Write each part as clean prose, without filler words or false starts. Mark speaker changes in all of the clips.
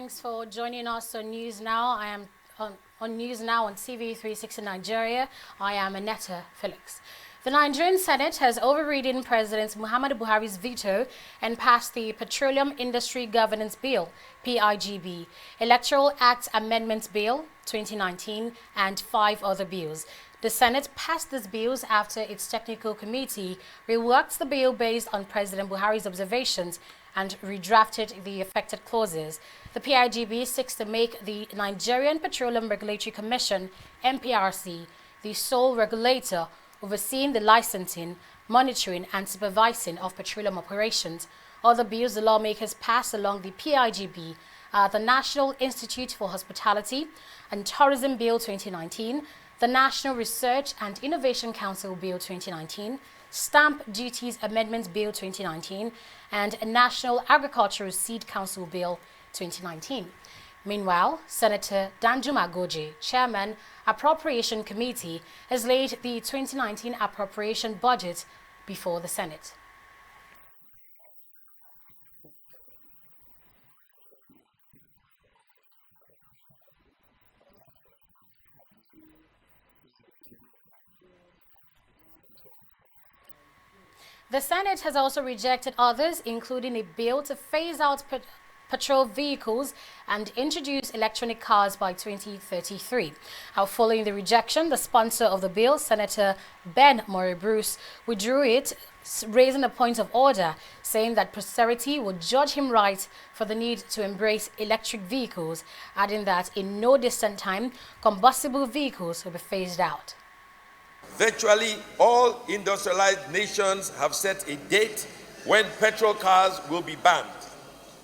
Speaker 1: Thanks for joining us on News Now. I am on News Now on TV360 Nigeria. I am Anetta Felix. The Nigerian Senate has overridden President Muhammadu Buhari's veto and passed the Petroleum Industry Governance Bill, PIGB, Electoral Act Amendment Bill 2019, and 5 other bills. The Senate passed these bills after its technical committee reworked the bill based on President Buhari's observations and redrafted the affected clauses. The PIGB seeks to make the Nigerian Petroleum Regulatory Commission, NPRC, the sole regulator overseeing the licensing, monitoring and supervising of petroleum operations. Other bills the lawmakers passed along the PIGB are the National Institute for Hospitality and Tourism Bill 2019, the National Research and Innovation Council Bill 2019, Stamp Duties Amendment Bill 2019, and a National Agricultural Seed Council Bill 2019. Meanwhile, Senator Danjuma Goje, Chairman, Appropriation Committee, has laid the 2019 appropriation budget before the Senate. The Senate has also rejected others, including a bill to phase out patrol vehicles and introduce electronic cars by 2033. Following the rejection, the sponsor of the bill, Senator Ben Murray Bruce, withdrew it, raising a point of order, saying that posterity would judge him right for the need to embrace electric vehicles, adding that in no distant time, combustible vehicles will be phased out.
Speaker 2: Virtually all industrialized nations have set a date when petrol cars will be banned,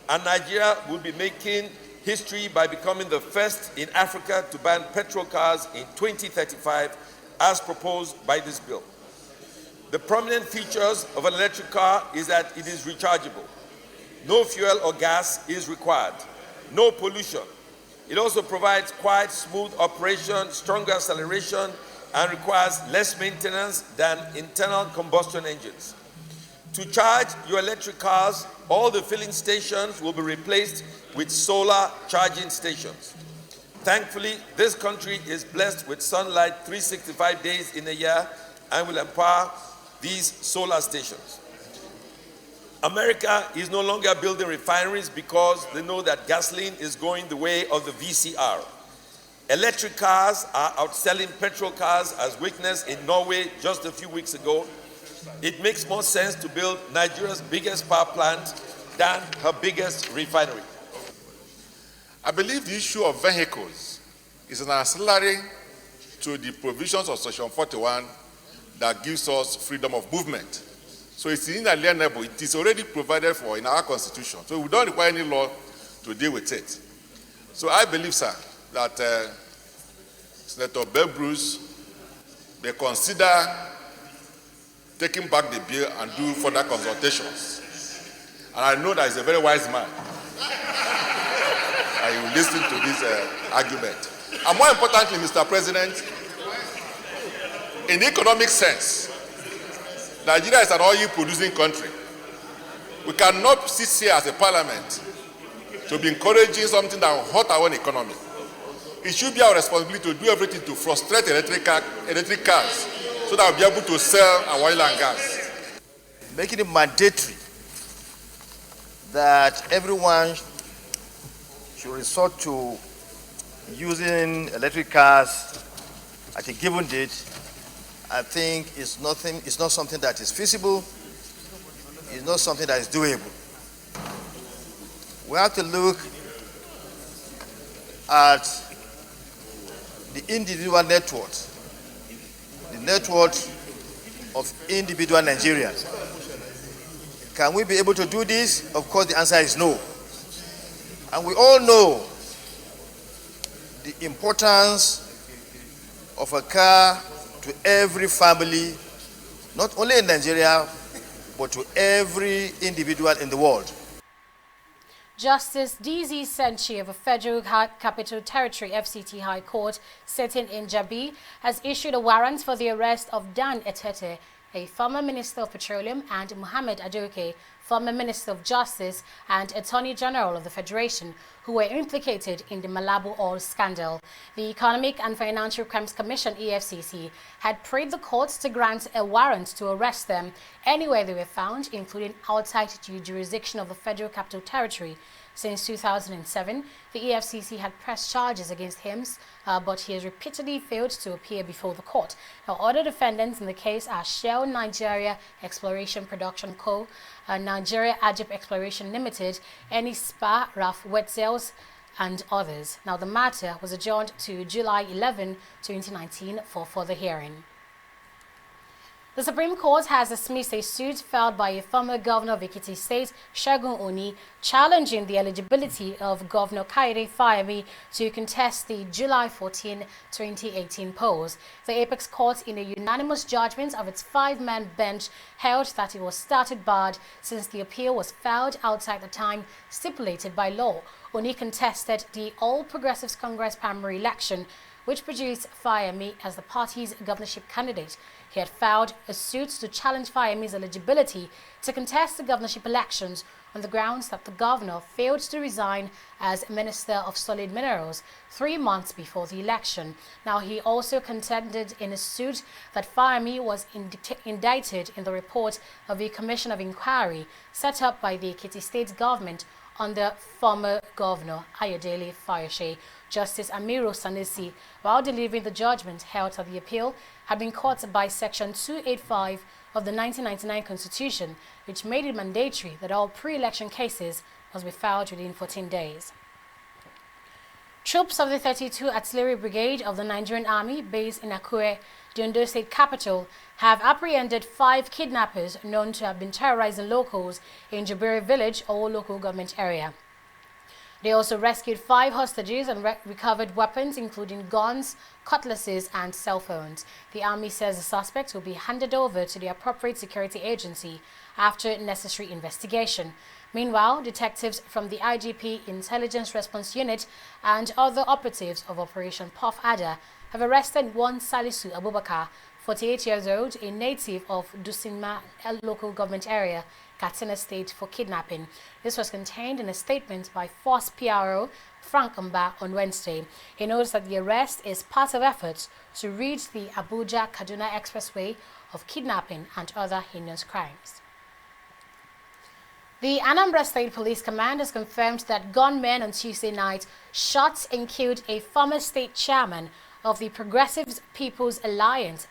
Speaker 2: and Nigeria will be making history by becoming the first in Africa to ban petrol cars in 2035, as proposed by this bill. The prominent features of an electric car is that it is rechargeable. No fuel or gas is required. No pollution. It also provides quite smooth operation, stronger acceleration, and requires less maintenance than internal combustion engines. To charge your electric cars, all the filling stations will be replaced with solar charging stations. Thankfully, this country is blessed with sunlight 365 days in a year and will empower these solar stations. America is no longer building refineries because they know that gasoline is going the way of the VCR. Electric cars are outselling petrol cars, as witnessed in Norway just a few weeks ago. It makes more sense to build Nigeria's biggest power plant than her biggest refinery.
Speaker 3: I believe the issue of vehicles is an ancillary to the provisions of Section 41 that gives us freedom of movement. So it's inalienable. It is already provided for in our Constitution. So we don't require any law to deal with it. So I believe, sir, that Senator Ben Bruce may consider taking back the bill and do further consultations. And I know that he's a very wise man. And he will listen to this argument. And more importantly, Mr. President, in the economic sense, Nigeria is an oil-producing country. We cannot sit here as a parliament to be encouraging something that will hurt our own economy. It should be our responsibility to do everything to frustrate electric cars so that we'll be able to sell our oil and gas.
Speaker 4: Making it mandatory that everyone should resort to using electric cars at a given date, I think it's not something that is feasible, it's not something that is doable. We have to look at the individual network, the network of individual Nigerians. Can we be able to do this? Of course, the answer is no. And we all know the importance of a car to every family, not only in Nigeria, but to every individual in the world.
Speaker 1: Justice D.Z. Senchi of the Federal Capital Territory FCT High Court sitting in Jabi has issued a warrant for the arrest of Dan Etete, a former Minister of Petroleum, and Muhammad Adoke, former Minister of Justice and Attorney General of the Federation, who were implicated in the Malabo oil scandal. The Economic and Financial Crimes Commission, EFCC, had prayed the courts to grant a warrant to arrest them anywhere they were found, including outside the jurisdiction of the Federal Capital Territory. Since 2007, the EFCC had pressed charges against him, but he has repeatedly failed to appear before the court. Now, other defendants in the case are Shell Nigeria Exploration Production Co., Nigeria Ajib Exploration Limited, Enispa, Raf Wetzels, and others. Now, the matter was adjourned to July 11, 2019 for further hearing. The Supreme Court has dismissed a suit filed by a former governor of Ekiti State, Segun Oni, challenging the eligibility of Governor Kaide Fayemi to contest the July 14, 2018 polls. The Apex Court, in a unanimous judgment of its 5-man bench, held that it was started barred since the appeal was filed outside the time stipulated by law. Oni contested the All Progressives Congress primary election, which produced Fayemi as the party's governorship candidate. He had filed a suit to challenge Fayemi's eligibility to contest the governorship elections on the grounds that the governor failed to resign as Minister of Solid Minerals 3 months before the election. Now, he also contended in a suit that Fayemi was indicted in the report of the Commission of Inquiry set up by the Ekiti State government under former Governor Ayodele Fayose. Justice Amiro Sanusi, while delivering the judgment, held that the appeal had been caught by Section 285 of the 1999 Constitution, which made it mandatory that all pre-election cases must be filed within 14 days. Troops of the 32 Artillery Brigade of the Nigerian Army, based in Akure, the Ondo State capital, have apprehended 5 kidnappers known to have been terrorizing locals in Jabiri village or local government area. They also rescued 5 hostages and recovered weapons, including guns, cutlasses, and cell phones. The army says the suspects will be handed over to the appropriate security agency after necessary investigation. Meanwhile, detectives from the IGP Intelligence Response Unit and other operatives of Operation Puff Adder have arrested one Salisu Abubakar, 48 years old, a native of Dusinma local government area, Katsina State, for kidnapping. This was contained in a statement by Force PRO Frank Mba on Wednesday. He notes that the arrest is part of efforts to rid the Abuja-Kaduna Expressway of kidnapping and other heinous crimes. The Anambra State Police Command has confirmed that gunmen on Tuesday night shot and killed a former state chairman of the Progressive People's Alliance,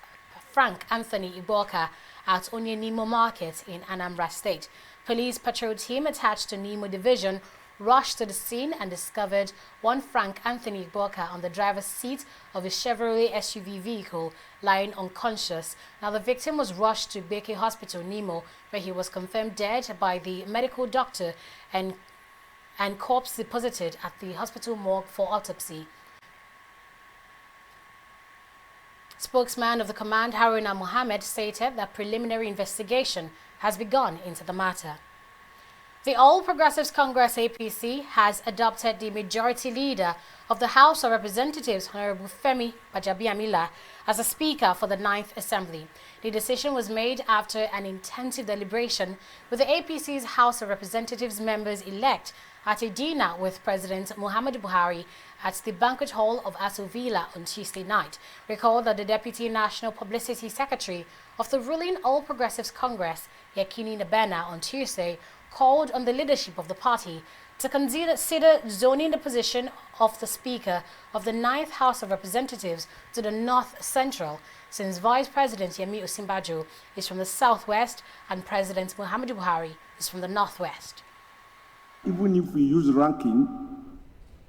Speaker 1: Frank Anthony Iboka, at Onyenimo Market in Anambra State. Police patrol team attached to Nimo Division rushed to the scene and discovered one Frank Anthony Iboka on the driver's seat of a Chevrolet SUV vehicle, lying unconscious. Now, the victim was rushed to Beke Hospital, Nimo, where he was confirmed dead by the medical doctor and corpse deposited at the hospital morgue for autopsy. Spokesman of the command, Haruna Mohammed, stated that preliminary investigation has begun into the matter. The All Progressives Congress APC has adopted the majority leader of the House of Representatives, Honorable Femi Bajabiamila, as a speaker for the 9th Assembly. The decision was made after an intensive deliberation with the APC's House of Representatives members-elect at a dinner with President Muhammadu Buhari at the banquet hall of Aso Villa on Tuesday night. Recall that the Deputy National Publicity Secretary of the ruling All Progressives Congress, Yekini Nabena, on Tuesday called on the leadership of the party to consider zoning the position of the Speaker of the 9th House of Representatives to the North Central, since Vice President Yemi Osinbajo is from the Southwest and President Muhammadu Buhari is from the Northwest.
Speaker 5: Even if we use ranking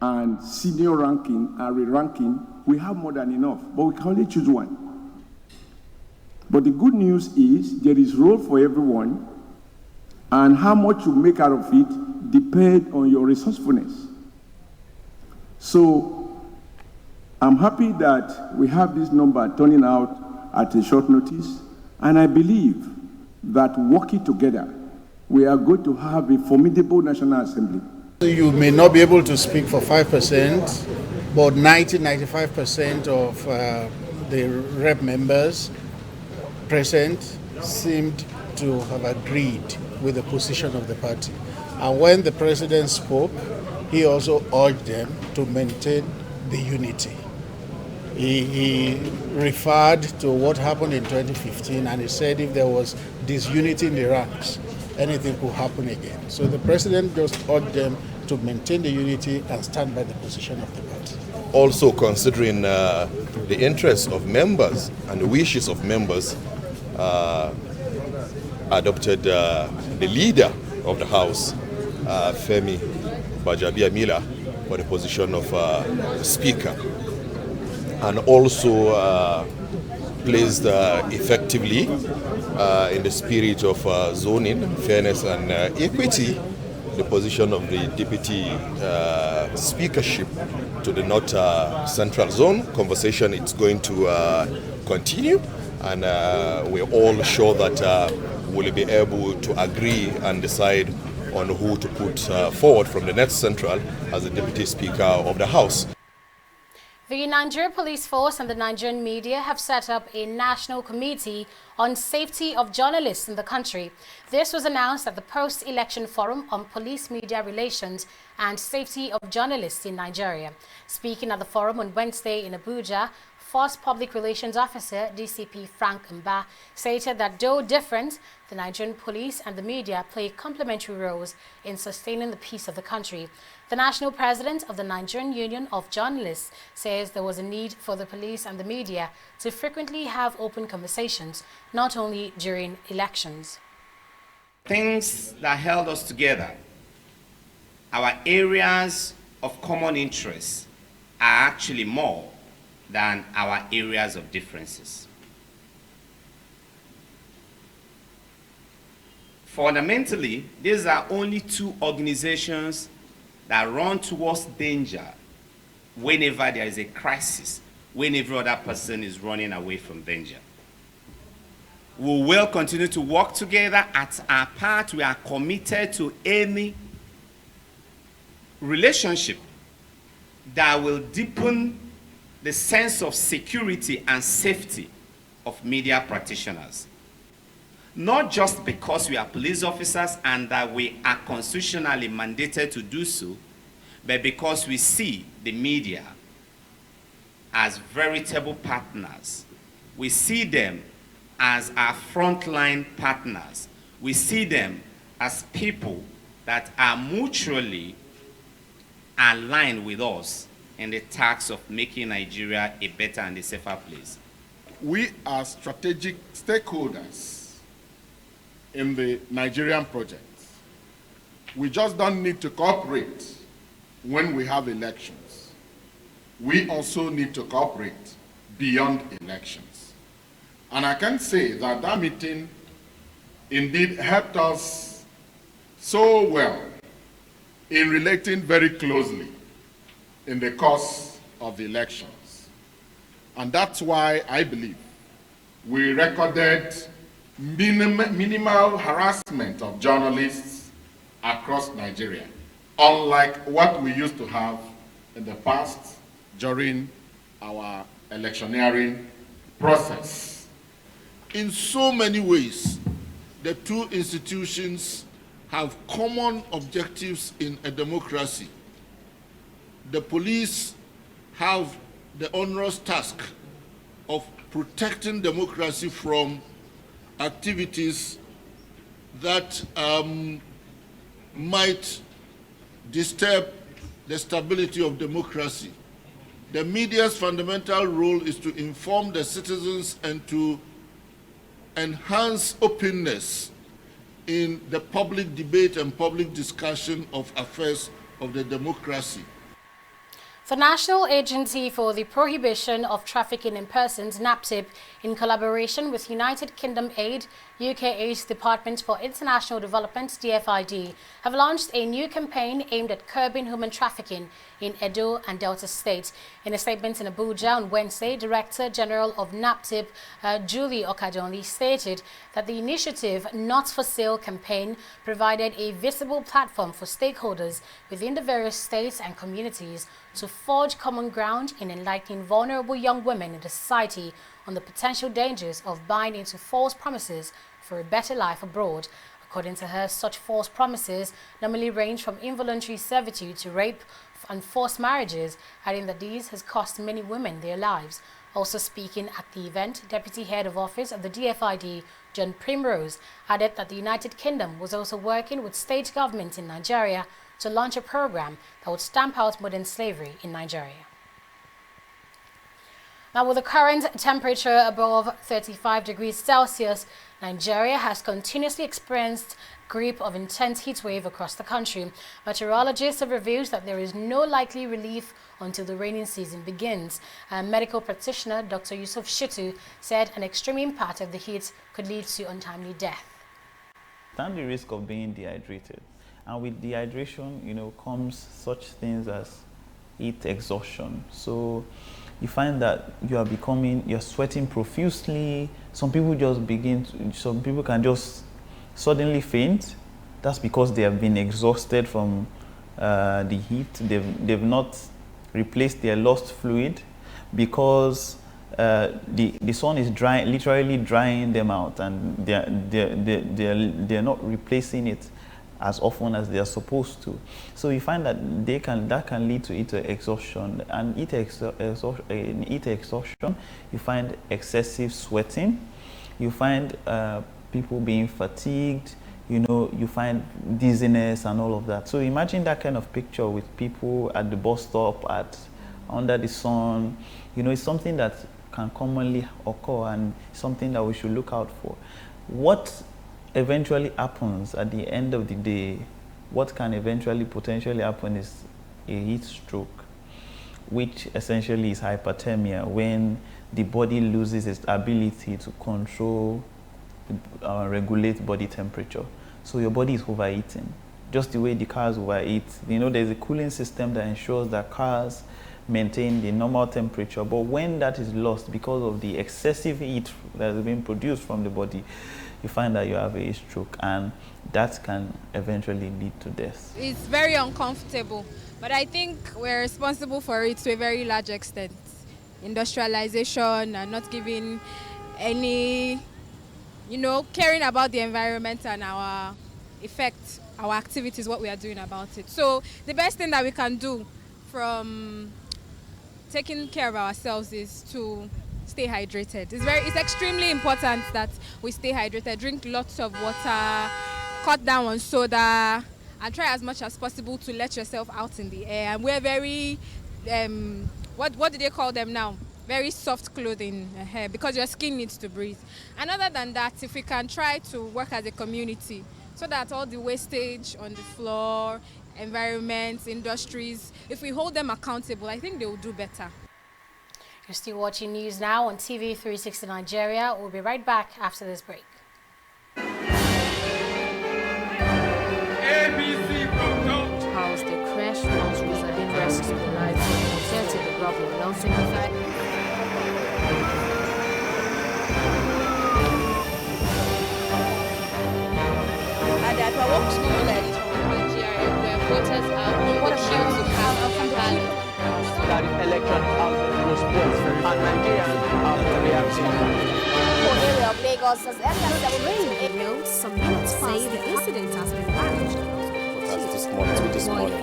Speaker 5: and senior ranking and re-ranking, we have more than enough, but we can only choose one. But the good news is there is role for everyone, and how much you make out of it depends on your resourcefulness. So I'm happy that we have this number turning out at a short notice, and I believe that working together, we are going to have a formidable National Assembly.
Speaker 6: You may not be able to speak for 5%, but 90-95% of the rep members present seemed to have agreed with the position of the party. And when the president spoke, he also urged them to maintain the unity. He referred to what happened in 2015, and he said if there was disunity in the ranks, anything could happen again. So the president just urged them to maintain the unity and stand by the position of the party.
Speaker 7: Also considering the interests of members and the wishes of members, adopted the leader of the House, Femi Gbajabiamila, for the position of Speaker, and also placed effectively in the spirit of zoning, fairness and equity, the position of the Deputy Speakership to the North Central Zone. Conversation is going to continue, and we're all sure that we'll be able to agree and decide on who to put forward from the North Central as the Deputy Speaker of the House.
Speaker 1: The Nigerian Police Force and the Nigerian media have set up a national committee on safety of journalists in the country. This was announced at the Post-Election Forum on Police Media Relations and Safety of Journalists in Nigeria. Speaking at the forum on Wednesday in Abuja, Force Public Relations Officer DCP Frank Mba stated that though different, the Nigerian police and the media play complementary roles in sustaining the peace of the country. The national president of the Nigerian Union of Journalists says there was a need for the police and the media to frequently have open conversations, not only during elections.
Speaker 8: Things that held us together, our areas of common interest, are actually more than our areas of differences. Fundamentally, these are only two organizations that run towards danger whenever there is a crisis, when every other person is running away from danger. We will continue to work together at our part. We are committed to any relationship that will deepen the sense of security and safety of media practitioners. Not just because we are police officers and that we are constitutionally mandated to do so, but because we see the media as veritable partners. We see them as our frontline partners. We see them as people that are mutually aligned with us in the task of making Nigeria a better and a safer place.
Speaker 9: We are strategic stakeholders in the Nigerian project. We just don't need to cooperate when we have elections. We also need to cooperate beyond elections. And I can say that that meeting indeed helped us so well in relating very closely in the course of the elections. And that's why I believe we recorded minimal harassment of journalists across Nigeria, unlike what we used to have in the past during our electioneering process.
Speaker 6: In so many ways, the two institutions have common objectives in a democracy. The police have the onerous task of protecting democracy from activities that might disturb the stability of democracy. The media's fundamental role is to inform the citizens and to enhance openness in the public debate and public discussion of affairs of the democracy.
Speaker 1: The National Agency for the Prohibition of Trafficking in Persons, NAPTIP, in collaboration with United Kingdom Aid, UK's Department for International Development, DFID, have launched a new campaign aimed at curbing human trafficking in Edo and Delta States. In a statement in Abuja on Wednesday, Director General of NAPTIP, Julie Okadonli, stated that the initiative Not for Sale campaign provided a visible platform for stakeholders within the various states and communities to forge common ground in enlightening vulnerable young women in the society on the potential dangers of buying into false promises for a better life abroad. According to her, such false promises normally range from involuntary servitude to rape and forced marriages, adding that these has cost many women their lives. Also speaking at the event, Deputy Head of Office of the DFID, John Primrose, added that the United Kingdom was also working with state governments in Nigeria to launch a program that would stamp out modern slavery in Nigeria. Now, with the current temperature above 35 degrees Celsius, Nigeria has continuously experienced grip of intense heat wave across the country. Meteorologists have revealed that there is no likely relief until the rainy season begins. Medical practitioner Dr. Yusuf Shitu said an extreme impact of the heat could lead to untimely death.
Speaker 10: Stand the risk of being dehydrated, and with dehydration, comes such things as heat exhaustion. So you find that you're sweating profusely. Some people can just suddenly faint. That's because they have been exhausted from the heat. They've not replaced their lost fluid because the sun is literally drying them out, and they're not replacing it as often as they are supposed to. So you find that that can lead to heat exhaustion. And in heat exhaustion, you find excessive sweating. You find people being fatigued. You find dizziness and all of that. So imagine that kind of picture with people at the bus stop, under the sun. It's something that can commonly occur and something that we should look out for. What eventually happens at the end of the day, what can eventually potentially happen is a heat stroke, which essentially is hyperthermia, when the body loses its ability to control, regulate body temperature. So your body is overheating, just the way the cars overheat. There's a cooling system that ensures that cars maintain the normal temperature, but when that is lost because of the excessive heat that is being produced from the body, you find that you have a stroke, and that can eventually lead to death.
Speaker 11: It's very uncomfortable, but I think we're responsible for it to a very large extent. Industrialization and not giving any, caring about the environment and our effect, our activities, what we are doing about it. So the best thing that we can do from taking care of ourselves is to stay hydrated. It's extremely important that we stay hydrated. Drink lots of water, cut down on soda, and try as much as possible to let yourself out in the air. And wear very, what do they call them now? Very soft clothing, because your skin needs to breathe. And other than that, if we can try to work as a community so that all the wastage on the floor, environments, industries, if we hold them accountable, I think they will do better.
Speaker 1: You're still watching News Now on TV360 Nigeria. We'll be right back after this break.
Speaker 12: House the crash launch was a request to the lives of the problem not signified.
Speaker 13: That we want to know that it's from Nigeria, where voters are on the queue to have a ballot.
Speaker 14: That electronic ballot was postponed, and Nigerians are reacting.
Speaker 15: The area of Lagos has ended
Speaker 12: some minutes say the incident has been managed.
Speaker 16: This morning.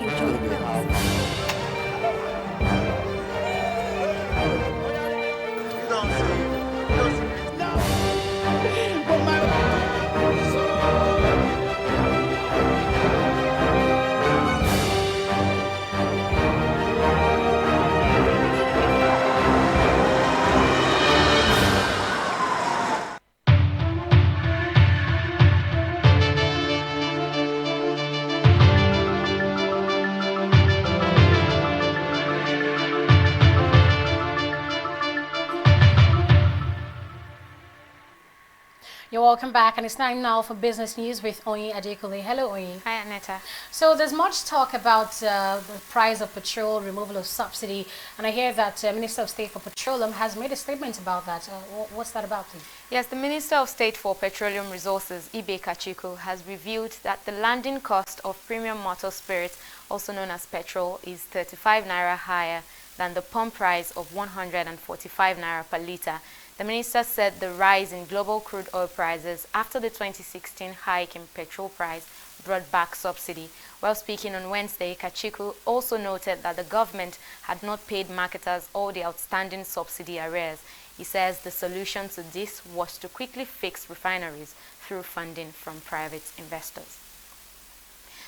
Speaker 1: You're welcome back, and it's time now for business news with Oyin Adekule. Hello, Oyin.
Speaker 17: Hi, Aneta.
Speaker 1: So there's much talk about the price of petrol, removal of subsidy, and I hear that Minister of State for Petroleum has made a statement about that. What's that about, please?
Speaker 17: Yes, the Minister of State for Petroleum Resources, Ibe Kachiko, has revealed that the landing cost of premium motor spirits, also known as petrol, is 35 naira higher than the pump price of 145 naira per litre. The minister said the rise in global crude oil prices after the 2016 hike in petrol price brought back subsidy. While speaking on Wednesday, Kachiku also noted that the government had not paid marketers all the outstanding subsidy arrears. He says the solution to this was to quickly fix refineries through funding from private investors.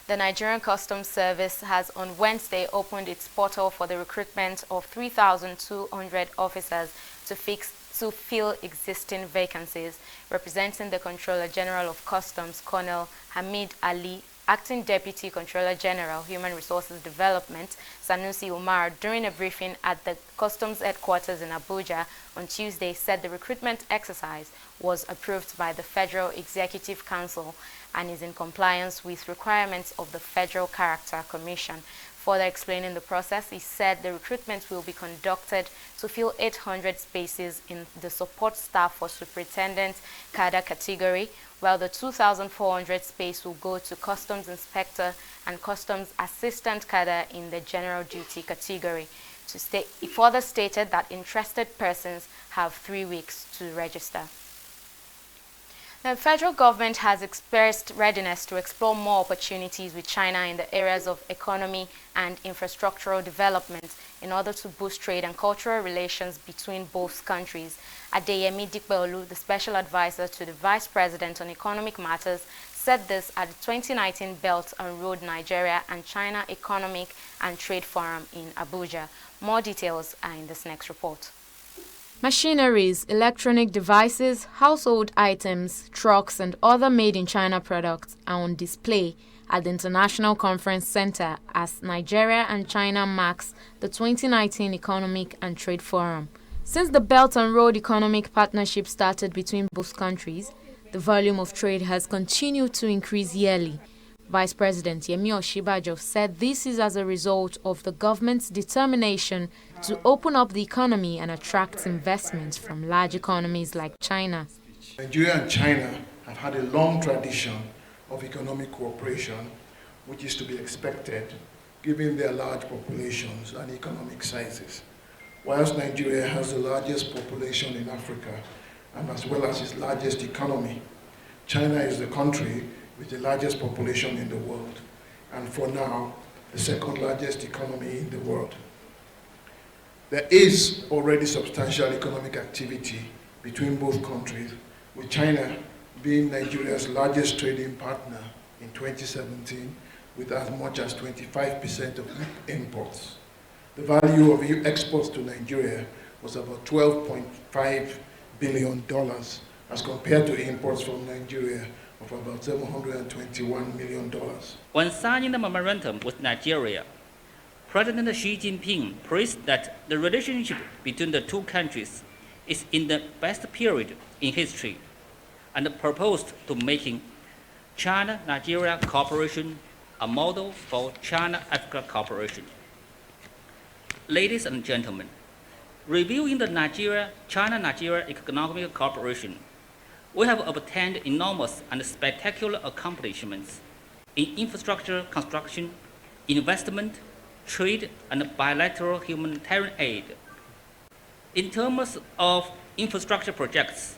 Speaker 17: The Nigerian Customs Service has on Wednesday opened its portal for the recruitment of 3,200 officers to fill existing vacancies. Representing the Controller General of Customs, Colonel Hamid Ali, Acting Deputy Controller General, Human Resources Development, Sanusi Umar, during a briefing at the Customs Headquarters in Abuja on Tuesday, said the recruitment exercise was approved by the Federal Executive Council and is in compliance with requirements of the Federal Character Commission. Further explaining the process, he said the recruitment will be conducted to fill 800 spaces in the support staff for superintendent cadre category, while the 2,400 space will go to customs inspector and customs assistant cadre in the general duty category. He further stated that interested persons have 3 weeks to register. The federal government has expressed readiness to explore more opportunities with China in the areas of economy and infrastructural development in order to boost trade and cultural relations between both countries. Adeyemi Dikpeolu, the special advisor to the Vice President on Economic Matters, said this at the 2019 Belt and Road Nigeria and China Economic and Trade Forum in Abuja. More details are in this next report.
Speaker 12: Machineries, electronic devices, household items, trucks, and other made-in-China products are on display at the International Conference Center as Nigeria and China marks the 2019 Economic and Trade Forum. Since the Belt and Road Economic Partnership started between both countries, the volume of trade has continued to increase yearly. Vice President Yemi Osinbajo said this is as a result of the government's determination to open up the economy and attract investments from large economies like China.
Speaker 6: Nigeria and China have had a long tradition of economic cooperation, which is to be expected given their large populations and economic sizes. Whilst Nigeria has the largest population in Africa and as well as its largest economy, China is the country with the largest population in the world, and for now, the second largest economy in the world. There is already substantial economic activity between both countries, with China being Nigeria's largest trading partner in 2017, with as much as 25% of imports. The value of exports to Nigeria was about $12.5 billion as compared to imports from Nigeria of about $721 million.
Speaker 18: When signing the memorandum with Nigeria, President Xi Jinping praised that the relationship between the two countries is in the best period in history and proposed to making China-Nigeria cooperation a model for China-Africa cooperation. Ladies and gentlemen, reviewing the China-Nigeria economic cooperation, we have obtained enormous and spectacular accomplishments in infrastructure construction, investment, trade, and bilateral humanitarian aid. In terms of infrastructure projects,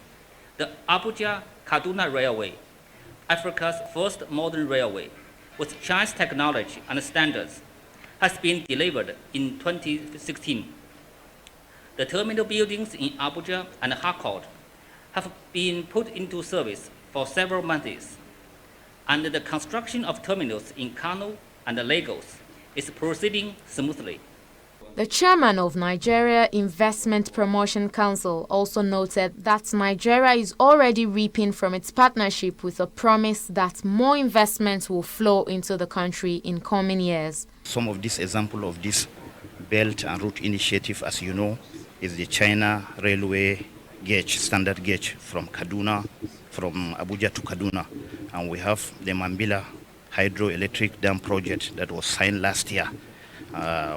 Speaker 18: the Abuja-Kaduna Railway, Africa's first modern railway with Chinese technology and standards, has been delivered in 2016. The terminal buildings in Abuja and Harcourt have been put into service for several months, and the construction of terminals in Kano and Lagos is proceeding smoothly.
Speaker 12: The chairman of Nigeria Investment Promotion Council also noted that Nigeria is already reaping from its partnership with a promise that more investments will flow into the country in coming years.
Speaker 19: Some of this example of this Belt and Route Initiative, as you know, is the China Railway gauge, standard gauge from Abuja to Kaduna. And we have the Mambila hydroelectric dam project that was signed last year,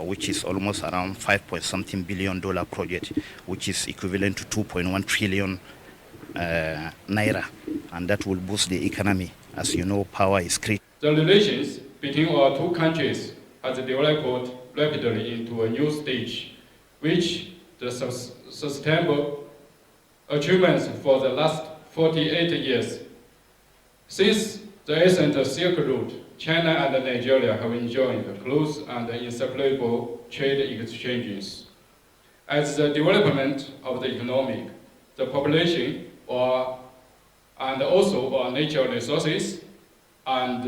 Speaker 19: which is almost around $5.something billion project, which is equivalent to 2.1 trillion naira. And that will boost the economy. As you know, power is critical.
Speaker 20: The relations between our two countries has developed rapidly into a new stage which the sustainable achievements for the last 48 years. Since the ancient Silk Route, China and Nigeria have enjoyed close and inseparable trade exchanges. As the development of the economic, the population, and also our natural resources, and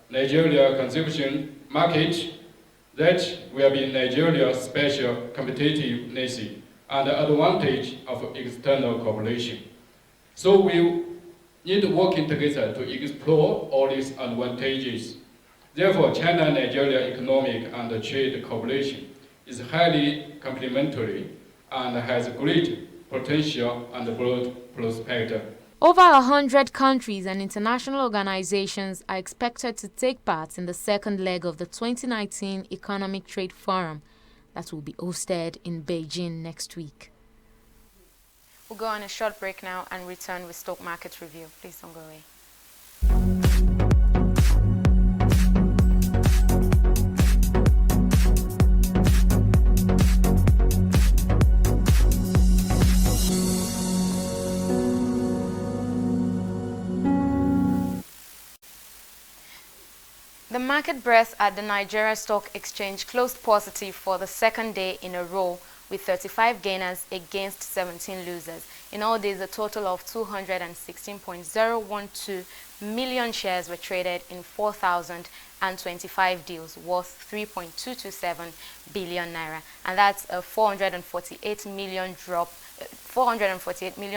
Speaker 20: Nigeria consumption market, that will be Nigeria's special competitiveness and the advantage of external cooperation. So we need working together to explore all these advantages. Therefore, China-Nigeria economic and trade cooperation is highly complementary and has great potential and broad prospect.
Speaker 12: Over 100 countries and international organizations are expected to take part in the second leg of the 2019 Economic Trade Forum that will be hosted in Beijing next week.
Speaker 17: We'll go on a short break now and return with stock market review. Please don't go away. The market breadth at the Nigeria Stock Exchange closed positive for the second day in a row, with 35 gainers against 17 losers. In all days, a total of 216.012 million shares were traded in 4,025 deals worth 3.227 billion naira, and that's a 448 million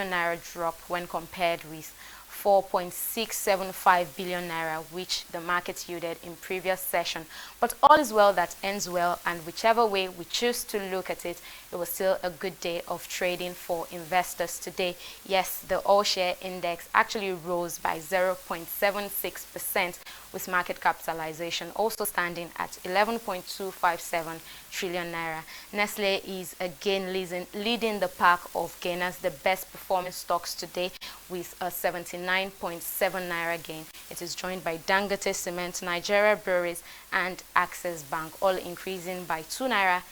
Speaker 17: naira drop when compared with 4.675 billion naira, which the market yielded in previous session. But all is well that ends well, and whichever way we choose to look at it, it was still a good day of trading for investors today. Yes, the all-share index actually rose by 0.76%, with market capitalization also standing at 11.257 trillion naira. Nestle is again leading the pack of gainers, the best performing stocks today, with a 79.7 naira gain. It is joined by Dangote Cement, Nigeria Breweries, and Access Bank, all increasing by 2 naira,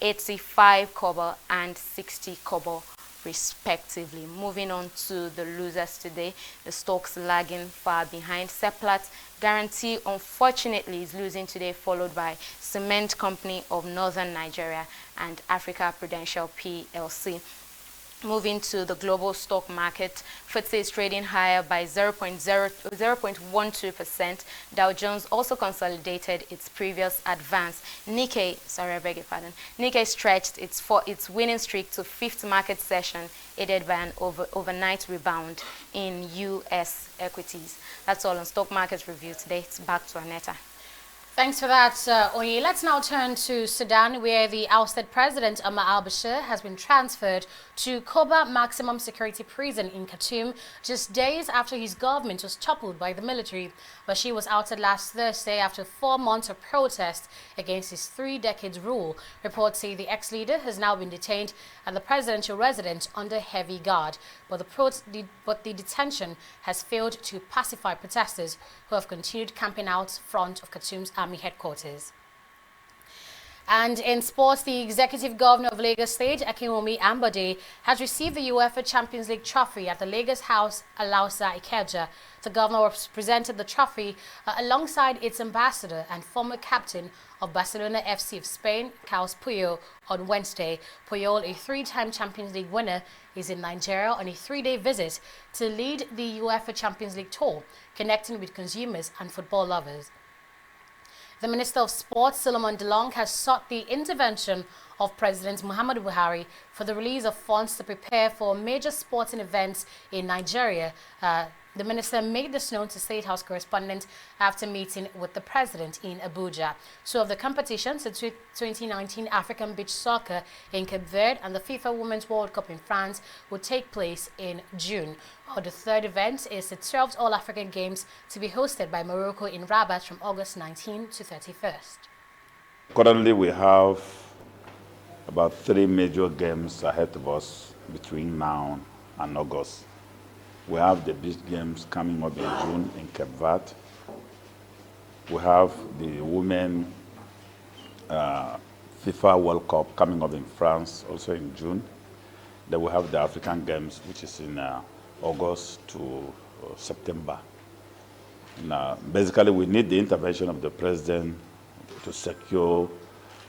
Speaker 17: 85 kobo, and 60 kobo respectively. Moving on to the losers today, the stocks lagging far behind. Seplat Guarantee, unfortunately, is losing today, followed by Cement Company of Northern Nigeria and Africa Prudential PLC. Moving to the global stock market, FTSE is trading higher by 0.12%. Dow Jones also consolidated its previous advance. Nikkei stretched its winning streak to fifth market session, aided by an overnight rebound in U.S. equities. That's all on Stock Market Review today. It's back to Aneta.
Speaker 1: Thanks for that, Oye. Let's now turn to Sudan, where the ousted president, Omar al-Bashir, has been transferred to Koba Maximum Security Prison in Khartoum just days after his government was toppled by the military. Bashir was outed last Thursday after 4 months of protest against his 3-decade rule. Reports say the ex-leader has now been detained at the presidential residence under heavy guard. But the detention has failed to pacify protesters who have continued camping out front of Khartoum's army headquarters. And in sports, the executive governor of Lagos State, Akinwumi Ambode, has received the UEFA Champions League trophy at the Lagos House, Alausa Ikeja. The governor presented the trophy alongside its ambassador and former captain of Barcelona FC of Spain, Carlos Puyol, on Wednesday. Puyol, a 3-time Champions League winner, is in Nigeria on a 3-day visit to lead the UEFA Champions League tour, connecting with consumers and football lovers. The Minister of Sports, Solomon Dalong, has sought the intervention of President Muhammadu Buhari for the release of funds to prepare for major sporting events in Nigeria. The minister made this known to State House correspondent after meeting with the president in Abuja. Two of the competitions, the 2019 African Beach Soccer in Cape Verde and the FIFA Women's World Cup in France, will take place in June. While the third event is the 12th All-African Games to be hosted by Morocco in Rabat from August 19 to 31st.
Speaker 21: Currently, we have about 3 major games ahead of us between now and August. We have the beach games coming up in June in Cape Verde. We have the women FIFA FIFA World Cup coming up in France, also in June. Then we have the African Games, which is in August to September. And, basically, we need the intervention of the president to secure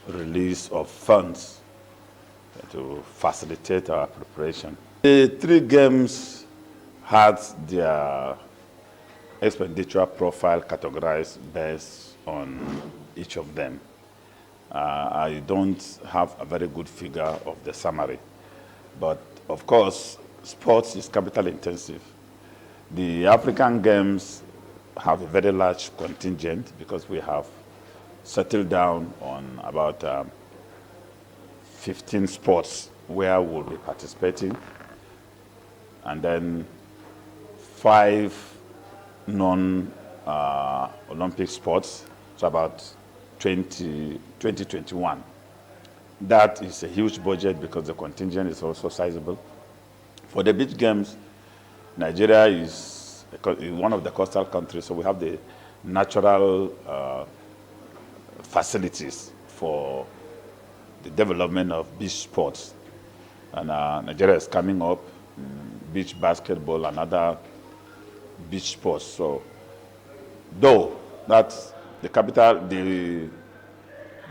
Speaker 21: release of funds to facilitate our preparation. The 3 games had their expenditure profile categorized based on each of them. I don't have a very good figure of the summary, but of course, sports is capital intensive. The African Games have a very large contingent because we have settled down on about 15 sports where we'll be participating, and then 5 non-Olympic sports, so about 2021. That is a huge budget because the contingent is also sizable. For the beach games, Nigeria is one of the coastal countries, so we have the natural facilities for the development of beach sports. And Nigeria is coming up, beach basketball and other beach sports. So, though that's the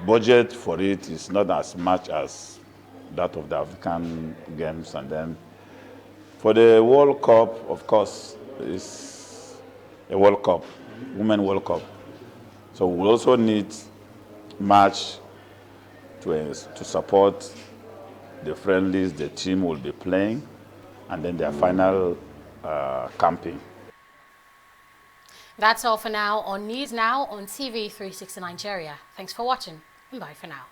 Speaker 21: budget for it is not as much as that of the African Games. And then for the World Cup, of course, it's a World Cup, Women's World Cup. So we also need match to support the friendlies the team will be playing, and then their final camping.
Speaker 1: That's all for now on News Now on TV360 Nigeria. Thanks for watching, and bye for now.